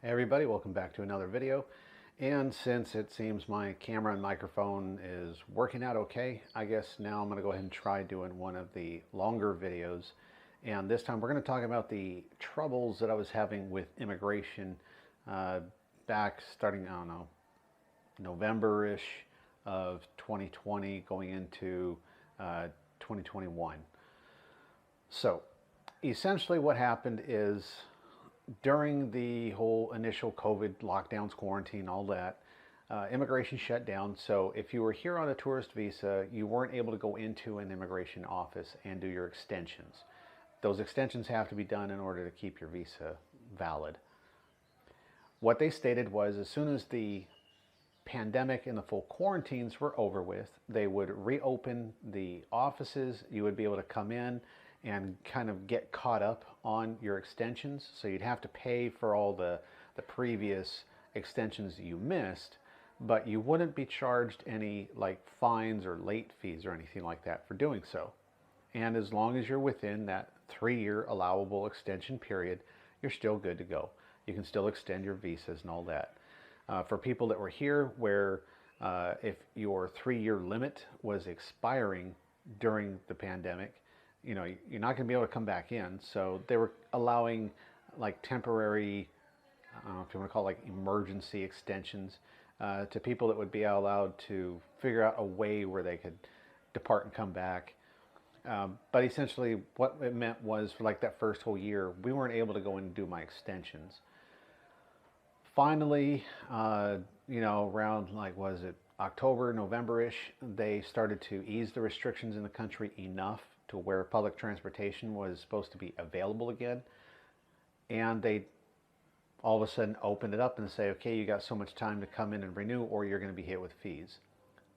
Hey everybody, welcome back to another video. And since it seems my camera and microphone is working out okay, I guess now I'm going to go ahead and try doing one of the longer videos. And this time we're going to talk about the troubles that I was having with immigration back starting, I don't know, November-ish of 2020 going into 2021. So essentially what happened is during the whole initial COVID lockdowns, quarantine, all that, immigration shut down. So if you were here on a tourist visa, you weren't able to go into an immigration office and do your extensions. Those extensions have to be done in order to keep your visa valid. What they stated was as soon as the pandemic and the full quarantines were over with, they would reopen the offices. You would be able to come in and kind of get caught up on your extensions. So you'd have to pay for all the previous extensions you missed, but you wouldn't be charged any like fines or late fees or anything like that for doing so. And as long as you're within that 3-year allowable extension period, you're still good to go. You can still extend your visas and all that. For people that were here where if your 3-year limit was expiring during the pandemic, you know, you're not going to be able to come back in. So they were allowing like temporary, I don't know if you want to call it like emergency extensions to people that would be allowed to figure out a way where they could depart and come back. But essentially what it meant was for like that first whole year, we weren't able to go in and do my extensions. Finally, you know, around like, was it October, November-ish, they started to ease the restrictions in the country enough to where public transportation was supposed to be available again. And they all of a sudden opened it up and say, okay, you got so much time to come in and renew or you're going to be hit with fees.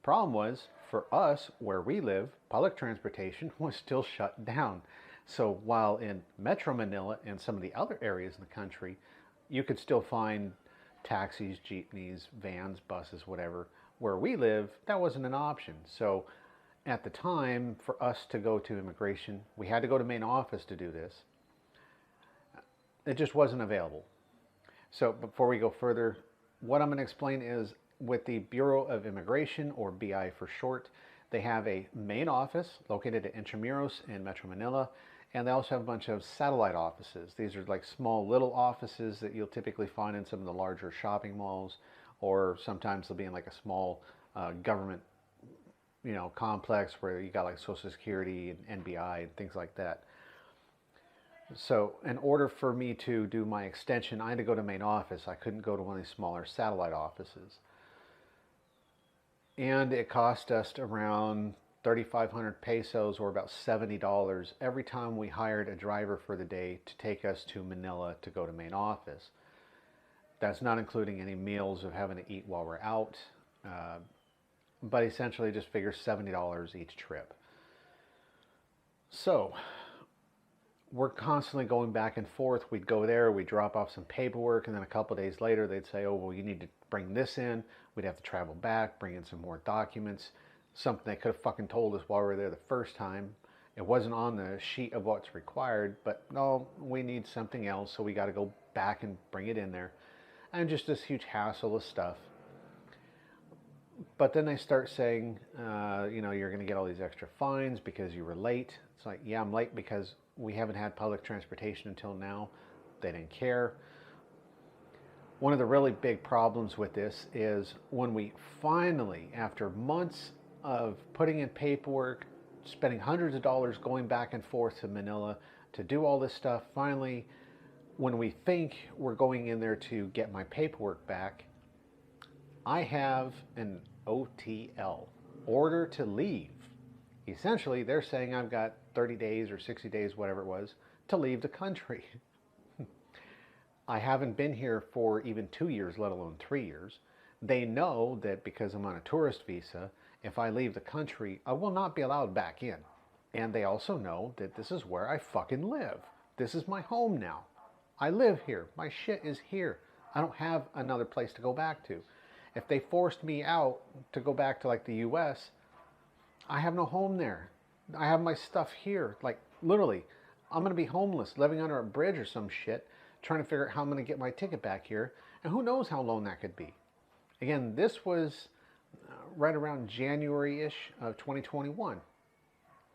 Problem was, for us, where we live, public transportation was still shut down. So while in Metro Manila and some of the other areas in the country, you could still find taxis, jeepneys, vans, buses, whatever. Where we live, that wasn't an option. So at the time, for us to go to immigration, we had to go to main office to do this. It just wasn't available. So before we go further, what I'm going to explain is with the Bureau of Immigration, or BI for short, they have a main office located at Intramuros in Metro Manila, and they also have a bunch of satellite offices. These are like small little offices that you'll typically find in some of the larger shopping malls, or sometimes they'll be in like a small government, you know, complex where you got like Social Security and NBI and things like that. So in order for me to do my extension, I had to go to main office. I couldn't go to one of these smaller satellite offices. And it cost us around 3,500 pesos, or about $70 every time we hired a driver for the day to take us to Manila to go to main office. That's not including any meals of having to eat while we're out. But essentially just figure $70 each trip. So we're constantly going back and forth. We'd go there, we'd drop off some paperwork, and then a couple of days later they'd say, oh, well, you need to bring this in. We'd have to travel back, bring in some more documents, something they could have fucking told us while we were there the first time. It wasn't on the sheet of what's required, but no, we need something else, so we got to go back and bring it in there. And just this huge hassle of stuff. But then they start saying, you know, you're going to get all these extra fines because you were late. It's like, yeah, I'm late because we haven't had public transportation until now. They didn't care. One of the really big problems with this is when we finally, after months of putting in paperwork, spending hundreds of dollars going back and forth to Manila to do all this stuff, finally, when we think we're going in there to get my paperwork back, I have an OTL, order to leave. Essentially, they're saying I've got 30 days or 60 days, whatever it was, to leave the country. I haven't been here for even 2 years, let alone 3 years. They know that because I'm on a tourist visa, if I leave the country, I will not be allowed back in. And they also know that this is where I fucking live. This is my home now. I live here. My shit is here. I don't have another place to go back to. If they forced me out to go back to like the US, I have no home there. I have my stuff here. Like literally, I'm going to be homeless, living under a bridge or some shit trying to figure out how I'm going to get my ticket back here. And who knows how long that could be. Again, this was right around January-ish of 2021.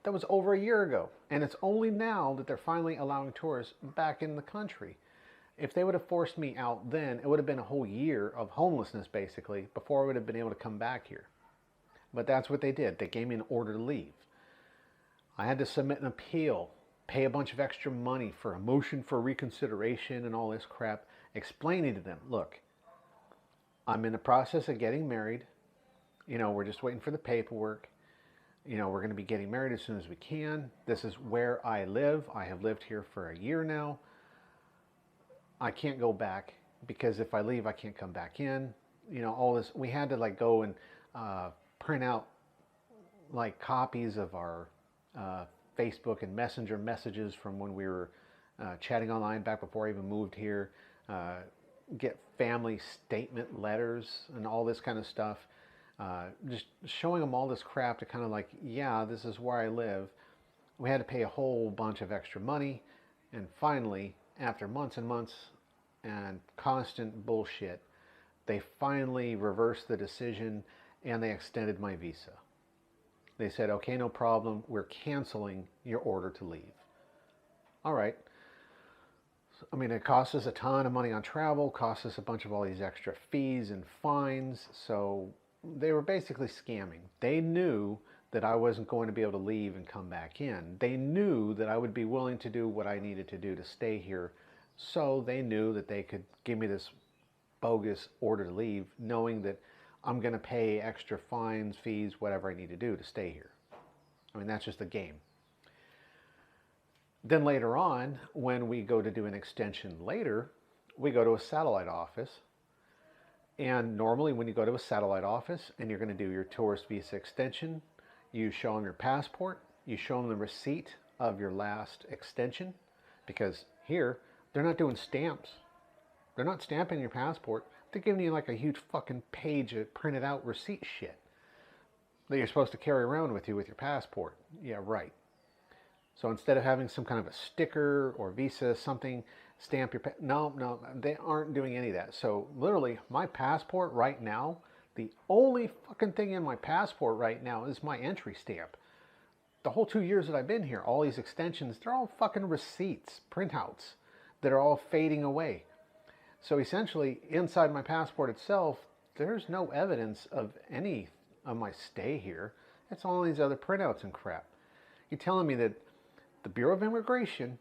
That was over a year ago. And it's only now that they're finally allowing tourists back in the country. If they would have forced me out then, it would have been a whole year of homelessness, basically, before I would have been able to come back here. But that's what they did. They gave me an order to leave. I had to submit an appeal, pay a bunch of extra money for a motion for reconsideration and all this crap, explaining to them, look, I'm in the process of getting married. You know, we're just waiting for the paperwork. You know, we're going to be getting married as soon as we can. This is where I live. I have lived here for a year now. I can't go back because if I leave, I can't come back in. You know, all this, we had to like go and print out like copies of our Facebook and Messenger messages from when we were chatting online back before I even moved here. Get family statement letters and all this kind of stuff. Just showing them all this crap to kind of like, yeah, this is where I live. We had to pay a whole bunch of extra money. And finally, after months and months and constant bullshit, they finally reversed the decision and they extended my visa. They said, okay, no problem. We're canceling your order to leave. All right. I mean, it costs us a ton of money on travel, costs us a bunch of all these extra fees and fines. So they were basically scamming. They knew that I wasn't going to be able to leave and come back in. They knew that I would be willing to do what I needed to do to stay here. So they knew that they could give me this bogus order to leave, knowing that I'm going to pay extra fines, fees, whatever I need to do to stay here. I mean, that's just the game. Then later on, when we go to do an extension later, we go to a satellite office. And normally when you go to a satellite office and you're going to do your tourist visa extension, you show them your passport, you show them the receipt of your last extension, because here, they're not doing stamps. They're not stamping your passport. They're giving you like a huge fucking page of printed out receipt shit that you're supposed to carry around with you with your passport. Yeah, right. So instead of having some kind of a sticker or visa, something, stamp your... No, they aren't doing any of that. So literally, my passport right now, the only fucking thing in my passport right now is my entry stamp. The whole 2 years that I've been here, all these extensions, they're all fucking receipts, printouts that are all fading away. So essentially, inside my passport itself, there's no evidence of any of my stay here. It's all these other printouts and crap. You're telling me that the Bureau of Immigration,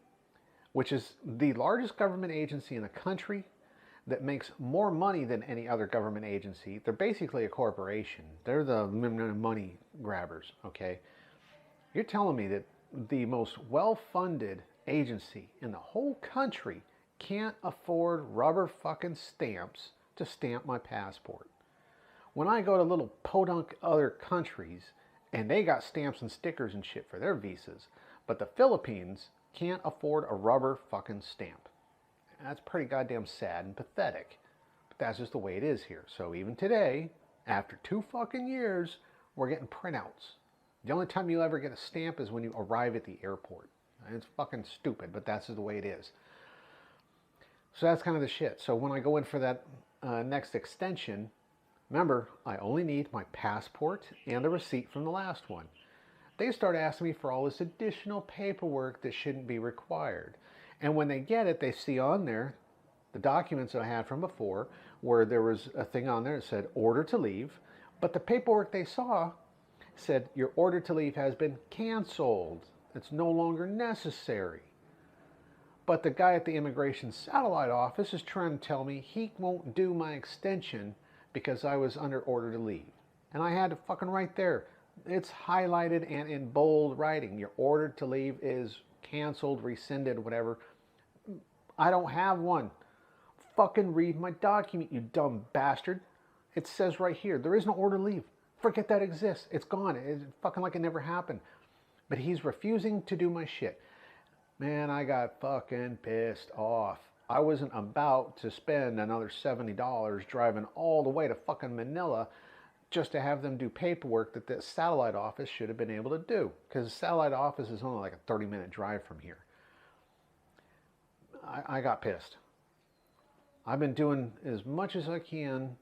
which is the largest government agency in the country, that makes more money than any other government agency, they're basically a corporation. They're the money grabbers, okay? You're telling me that the most well-funded agency in the whole country can't afford rubber fucking stamps to stamp my passport. When I go to little podunk other countries and they got stamps and stickers and shit for their visas, but the Philippines can't afford a rubber fucking stamp. That's pretty goddamn sad and pathetic. But that's just the way it is here. So even today, after 2 fucking years, we're getting printouts. The only time you'll ever get a stamp is when you arrive at the airport. And it's fucking stupid, but that's just the way it is. So that's kind of the shit. So when I go in for that next extension, remember, I only need my passport and the receipt from the last one. They start asking me for all this additional paperwork that shouldn't be required. And when they get it, they see on there the documents that I had from before, where there was a thing on there that said order to leave, but the paperwork they saw said your order to leave has been canceled. It's no longer necessary. But the guy at the immigration satellite office is trying to tell me he won't do my extension because I was under order to leave. And I had to fucking right there. It's highlighted and in bold writing. Your order to leave is canceled, rescinded, whatever. I don't have one. Fucking read my document, you dumb bastard. It says right here, there is no order to leave. Forget that exists. It's gone. It's fucking like it never happened. But he's refusing to do my shit. Man, I got fucking pissed off. I wasn't about to spend another $70 driving all the way to fucking Manila just to have them do paperwork that the satellite office should have been able to do. Because the satellite office is only like a 30-minute drive from here. I got pissed. I've been doing as much as I can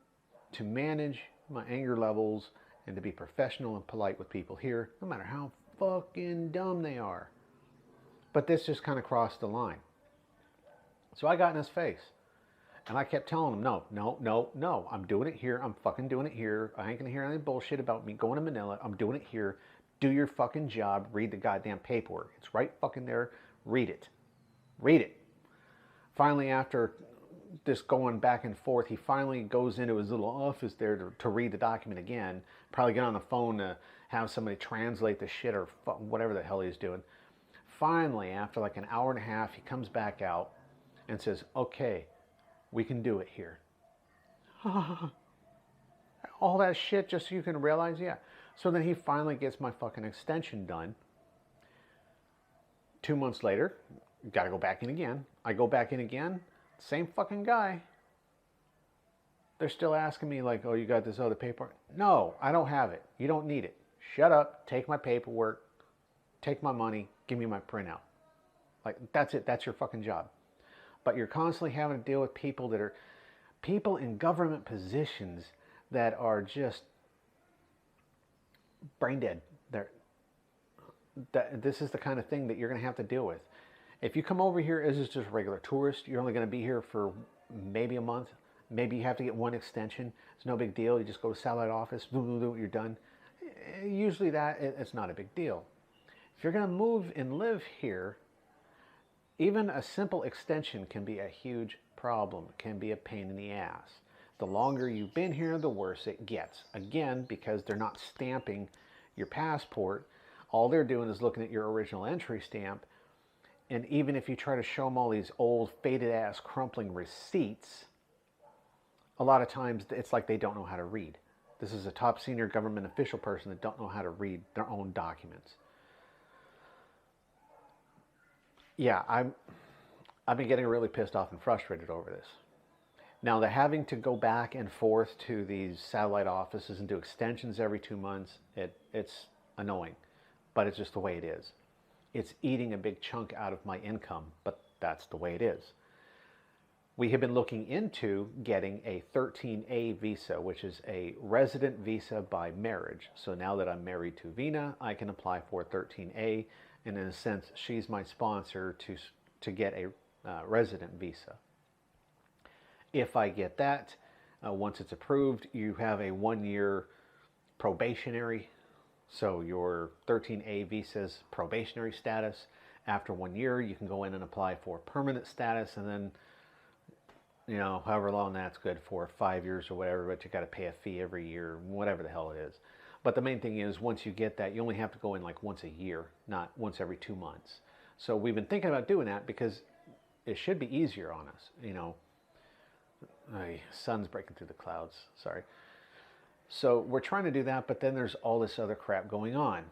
to manage my anger levels and to be professional and polite with people here, no matter how fucking dumb they are. But this just kind of crossed the line. So I got in his face. And I kept telling him, no, no, no, no. I'm doing it here. I'm fucking doing it here. I ain't gonna hear any bullshit about me going to Manila. I'm doing it here. Do your fucking job. Read the goddamn paperwork. It's right fucking there. Read it. Read it. Finally, after this going back and forth, he finally goes into his little office there to read the document again. Probably get on the phone to have somebody translate the shit or whatever the hell he's doing. Finally, after like an hour and a half, he comes back out and says, okay, we can do it here. All that shit just so you can realize, yeah. So then he finally gets my fucking extension done. 2 months later, gotta go back in again. I go back in again, same fucking guy. They're still asking me like, oh, you got this other paperwork? No, I don't have it. You don't need it. Shut up, take my paperwork, take my money, give me my printout. Like, that's it, that's your fucking job. But you're constantly having to deal with people that are people in government positions that are just brain dead. This is the kind of thing that you're going to have to deal with. If you come over here as just a regular tourist, you're only going to be here for maybe a month. Maybe you have to get one extension. It's no big deal. You just go to satellite office, you're done. Usually it's not a big deal. If you're going to move and live here, even a simple extension can be a huge problem. It can be a pain in the ass. The longer you've been here, the worse it gets. Again, because they're not stamping your passport. All they're doing is looking at your original entry stamp. And even if you try to show them all these old, faded-ass, crumpling receipts, a lot of times it's like they don't know how to read. This is a top senior government official person that don't know how to read their own documents. Yeah, I've been getting really pissed off and frustrated over this. Now, the having to go back and forth to these satellite offices and do extensions every 2 months, it's annoying, but it's just the way it is. It's eating a big chunk out of my income, but that's the way it is. We have been looking into getting a 13A visa, which is a resident visa by marriage. So now that I'm married to Vina, I can apply for 13A, and in a sense, she's my sponsor to get a resident visa. If I get that, once it's approved, you have a 1-year probationary. So your 13A visa's probationary status. After 1 year, you can go in and apply for permanent status, and then, you know, however long that's good for, 5 years or whatever, but you got to pay a fee every year, whatever the hell it is. But the main thing is, once you get that, you only have to go in like once a year, not once every 2 months. So we've been thinking about doing that because it should be easier on us, you know. My sun's breaking through the clouds, sorry. So we're trying to do that, but then there's all this other crap going on.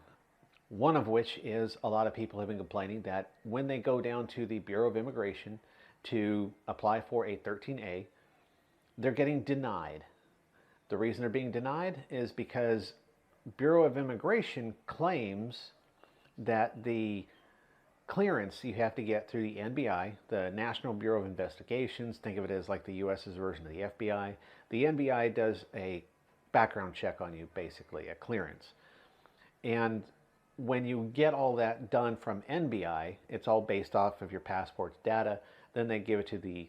One of which is a lot of people have been complaining that when they go down to the Bureau of Immigration to apply for a 13A, they're getting denied. The reason they're being denied is because Bureau of Immigration claims that the clearance you have to get through the NBI, the National Bureau of Investigations, think of it as like the US's version of the FBI. The NBI does a background check on you, basically, a clearance. And when you get all that done from NBI, it's all based off of your passport's data. Then they give it to the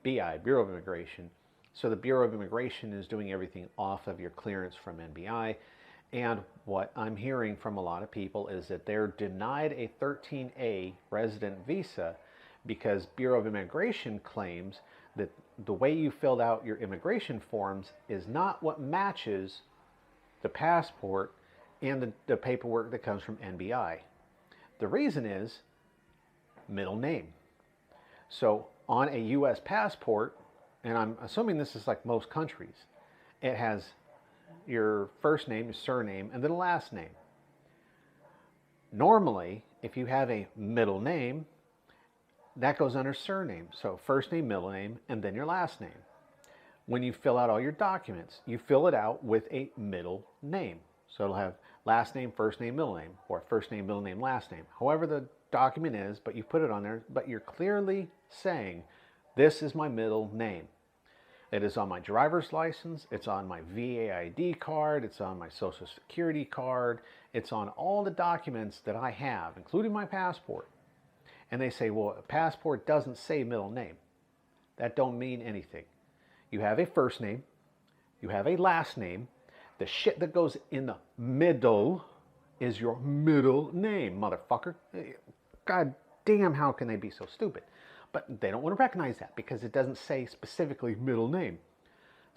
BI, Bureau of Immigration. So the Bureau of Immigration is doing everything off of your clearance from NBI. And what I'm hearing from a lot of people is that they're denied a 13A resident visa because Bureau of Immigration claims that the way you filled out your immigration forms is not what matches the passport and the paperwork that comes from NBI. The reason is middle name. So on a US passport, and I'm assuming this is like most countries, it has your first name, your surname, and then a last name. Normally, if you have a middle name, that goes under surname. So first name, middle name, and then your last name. When you fill out all your documents, you fill it out with a middle name. So it'll have last name, first name, middle name, or first name, middle name, last name. However the document is, but you put it on there, but you're clearly saying, this is my middle name. It is on my driver's license, it's on my VAID card, it's on my Social Security card, it's on all the documents that I have, including my passport. And they say, well, a passport doesn't say middle name. That don't mean anything. You have a first name, you have a last name. The shit that goes in the middle is your middle name, motherfucker. God damn, how can they be so stupid? But they don't want to recognize that because it doesn't say specifically middle name.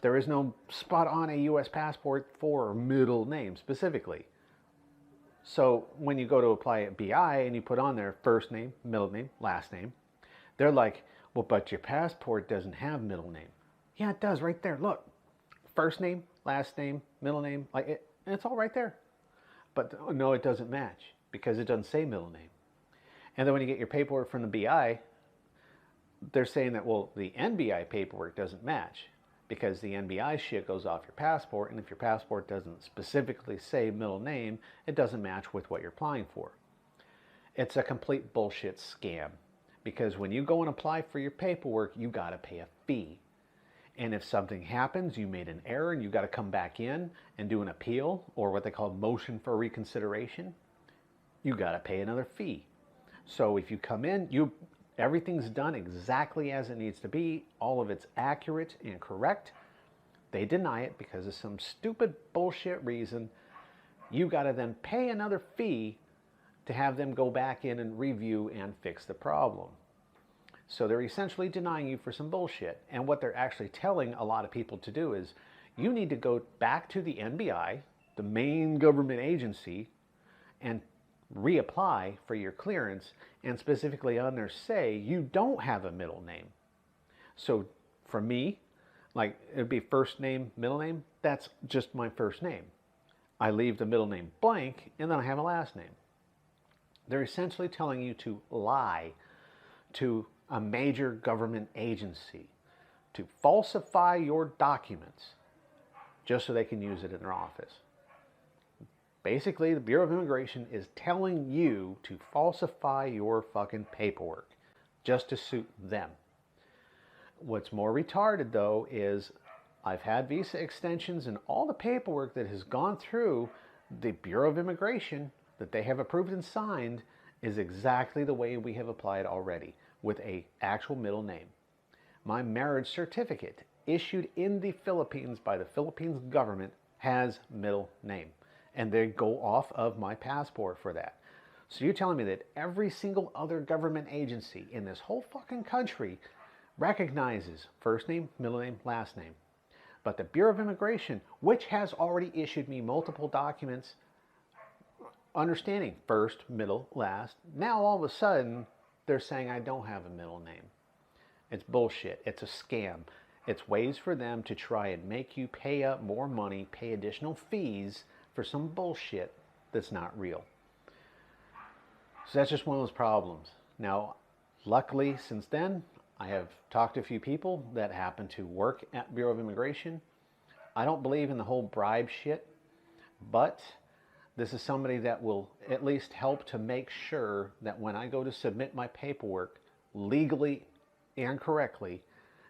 There is no spot on a U.S. passport for middle name specifically. So when you go to apply at BI and you put on there first name, middle name, last name, they're like, well, but your passport doesn't have middle name. Yeah, it does right there. Look, first name, last name, middle name, like it's all right there. But no, it doesn't match because it doesn't say middle name. And then when you get your paperwork from the BI, they're saying that, well, the NBI paperwork doesn't match because the NBI shit goes off your passport, and if your passport doesn't specifically say middle name, it doesn't match with what you're applying for. It's a complete bullshit scam because when you go and apply for your paperwork, you got to pay a fee. And if something happens, you made an error and you got to come back in and do an appeal, or what they call motion for reconsideration, you got to pay another fee. So if you come in, everything's done exactly as it needs to be. All of it's accurate and correct. They deny it because of some stupid bullshit reason. You got to then pay another fee to have them go back in and review and fix the problem. So they're essentially denying you for some bullshit. And what they're actually telling a lot of people to do is you need to go back to the NBI, the main government agency, and reapply for your clearance, and specifically on there say you don't have a middle name. So for me, like it'd be first name, middle name, that's just my first name. I leave the middle name blank and then I have a last name. They're essentially telling you to lie to a major government agency, to falsify your documents just so they can use it in their office. Basically, the Bureau of Immigration is telling you to falsify your fucking paperwork just to suit them. What's more retarded, though, is I've had visa extensions, and all the paperwork that has gone through the Bureau of Immigration that they have approved and signed is exactly the way we have applied already, with an actual middle name. My marriage certificate, issued in the Philippines by the Philippines government, has middle name. And they go off of my passport for that. So you're telling me that every single other government agency in this whole fucking country recognizes first name, middle name, last name. But the Bureau of Immigration, which has already issued me multiple documents understanding first, middle, last, now all of a sudden they're saying I don't have a middle name. It's bullshit. It's a scam. It's ways for them to try and make you pay up more money, pay additional fees for some bullshit that's not real. So that's just one of those problems. Now, luckily, since then, I have talked to a few people that happen to work at Bureau of Immigration. I don't believe in the whole bribe shit, but this is somebody that will at least help to make sure that when I go to submit my paperwork legally and correctly,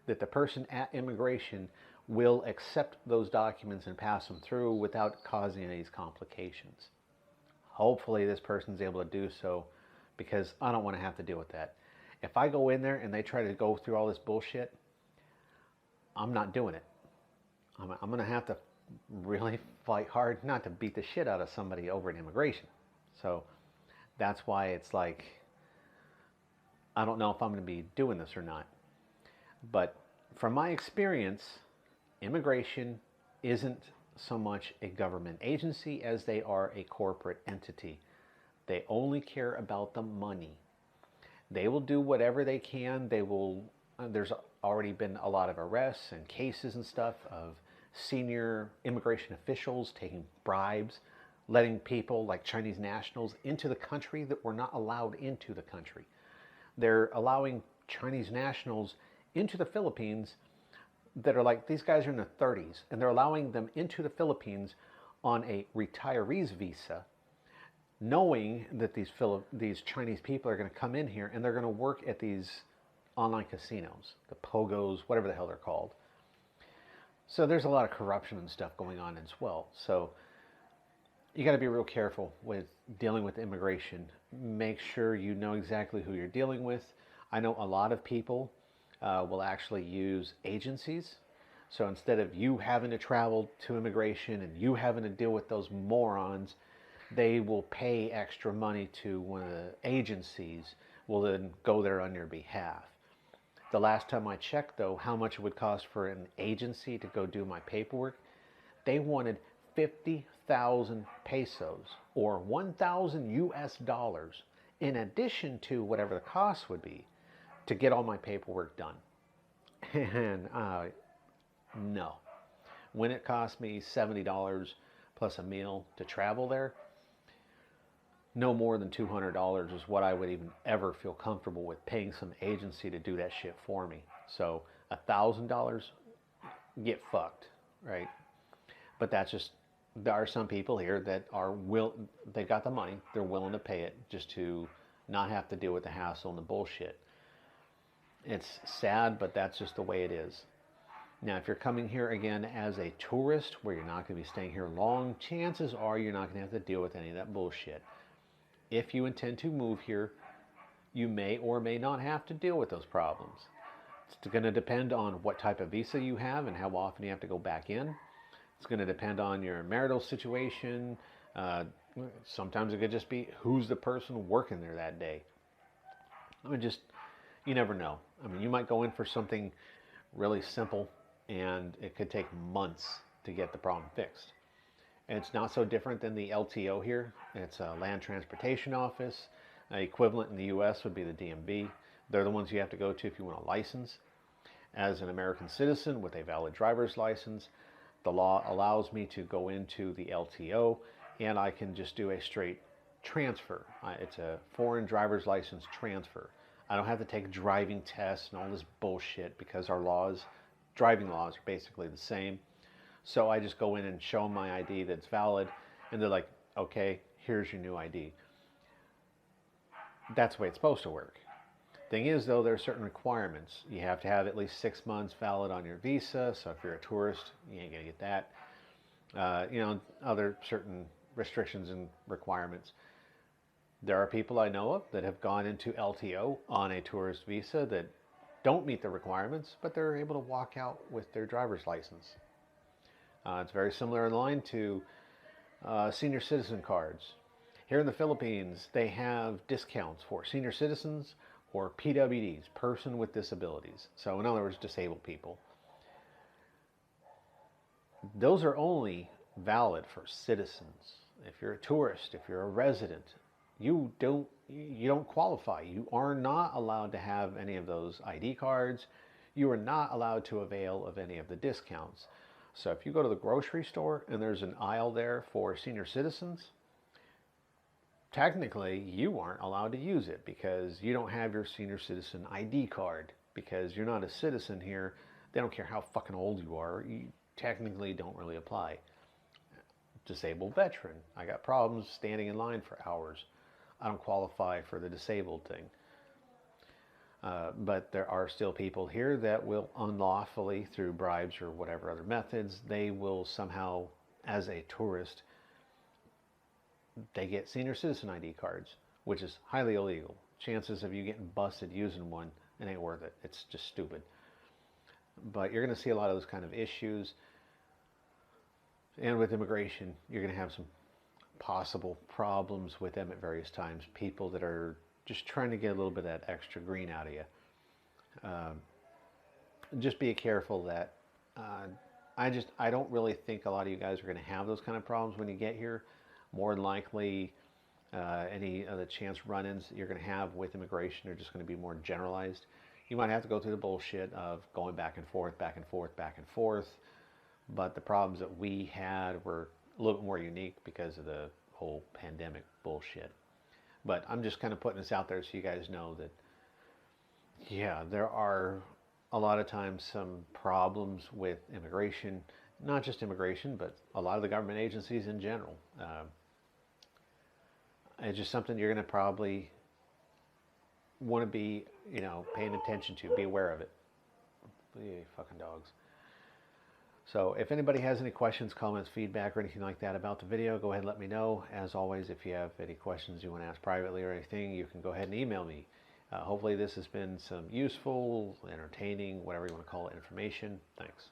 that the person at immigration will accept those documents and pass them through without causing any complications. Hopefully this person's able to do so, because I don't want to have to deal with that. If I go in there and they try to go through all this bullshit, I'm not doing it. I'm going to have to really fight hard not to beat the shit out of somebody over in immigration. So that's why it's like, I don't know if I'm going to be doing this or not. But from my experience, immigration isn't so much a government agency as they are a corporate entity. They only care about the money. They will do whatever they can. There's already been a lot of arrests and cases and stuff of senior immigration officials taking bribes, letting people like Chinese nationals into the country that were not allowed into the country. They're allowing Chinese nationals into the Philippines that are like, these guys are in their 30s, and they're allowing them into the Philippines on a retiree's visa, knowing that these Chinese people are going to come in here and they're going to work at these online casinos, the Pogos, whatever the hell they're called. So there's a lot of corruption and stuff going on as well. So you got to be real careful with dealing with immigration. Make sure you know exactly who you're dealing with. I know a lot of people will actually use agencies. So instead of you having to travel to immigration and you having to deal with those morons, they will pay extra money to one of the agencies, will then go there on your behalf. The last time I checked, though, how much it would cost for an agency to go do my paperwork, they wanted 50,000 pesos or 1,000 US dollars in addition to whatever the cost would be to get all my paperwork done. And no. When it cost me $70 plus a meal to travel there, no more than $200 is what I would even ever feel comfortable with paying some agency to do that shit for me. So $1,000, get fucked, right? But that's just, there are some people here that are they got the money, they're willing to pay it just to not have to deal with the hassle and the bullshit. It's sad, but that's just the way it is. Now, if you're coming here again as a tourist, where you're not going to be staying here long, chances are you're not going to have to deal with any of that bullshit. If you intend to move here, you may or may not have to deal with those problems. It's going to depend on what type of visa you have and how often you have to go back in. It's going to depend on your marital situation. Sometimes it could just be who's the person working there that day. I mean, you never know. I mean, you might go in for something really simple and it could take months to get the problem fixed. And it's not so different than the LTO here. It's a Land Transportation Office. Equivalent in the US would be the DMV. They're the ones you have to go to if you want a license. As an American citizen with a valid driver's license, the law allows me to go into the LTO and I can just do a straight transfer. It's a foreign driver's license transfer. I don't have to take driving tests and all this bullshit because our driving laws are basically the same. So I just go in and show them my ID that's valid, and they're like, okay, here's your new ID. That's the way it's supposed to work. Thing is, though, there are certain requirements. You have to have at least 6 months valid on your visa, so if you're a tourist, you ain't gonna get that. Other certain restrictions and requirements. There are people I know of that have gone into LTO on a tourist visa that don't meet the requirements, but they're able to walk out with their driver's license. It's very similar in line to senior citizen cards. Here in the Philippines, they have discounts for senior citizens or PWDs, person with disabilities. So in other words, disabled people. Those are only valid for citizens. If you're a tourist, if you're a resident, you don't qualify. You are not allowed to have any of those ID cards. You are not allowed to avail of any of the discounts. So if you go to the grocery store and there's an aisle there for senior citizens, technically you aren't allowed to use it because you don't have your senior citizen ID card. Because you're not a citizen here, they don't care how fucking old you are, you technically don't really apply. Disabled veteran, I got problems standing in line for hours. I don't qualify for the disabled thing. But there are still people here that will unlawfully, through bribes or whatever other methods, they will somehow, as a tourist, they get senior citizen ID cards, which is highly illegal. Chances of you getting busted using one, it ain't worth it. It's just stupid. But you're going to see a lot of those kind of issues. And with immigration, you're going to have some possible problems with them at various times. People that are just trying to get a little bit of that extra green out of you. Just be careful that I don't really think a lot of you guys are going to have those kind of problems when you get here. More than likely, any of the chance run-ins you're going to have with immigration are just going to be more generalized. You might have to go through the bullshit of going back and forth, back and forth, back and forth. But the problems that we had were a little bit more unique because of the whole pandemic bullshit. But I'm just kind of putting this out there so you guys know that, yeah, there are a lot of times some problems with immigration, not just immigration, but a lot of the government agencies in general. It's just something you're going to probably want to be, paying attention to, be aware of it. Yay, fucking dogs. So if anybody has any questions, comments, feedback, or anything like that about the video, go ahead and let me know. As always, if you have any questions you want to ask privately or anything, you can go ahead and email me. Hopefully this has been some useful, entertaining, whatever you want to call it, information. Thanks.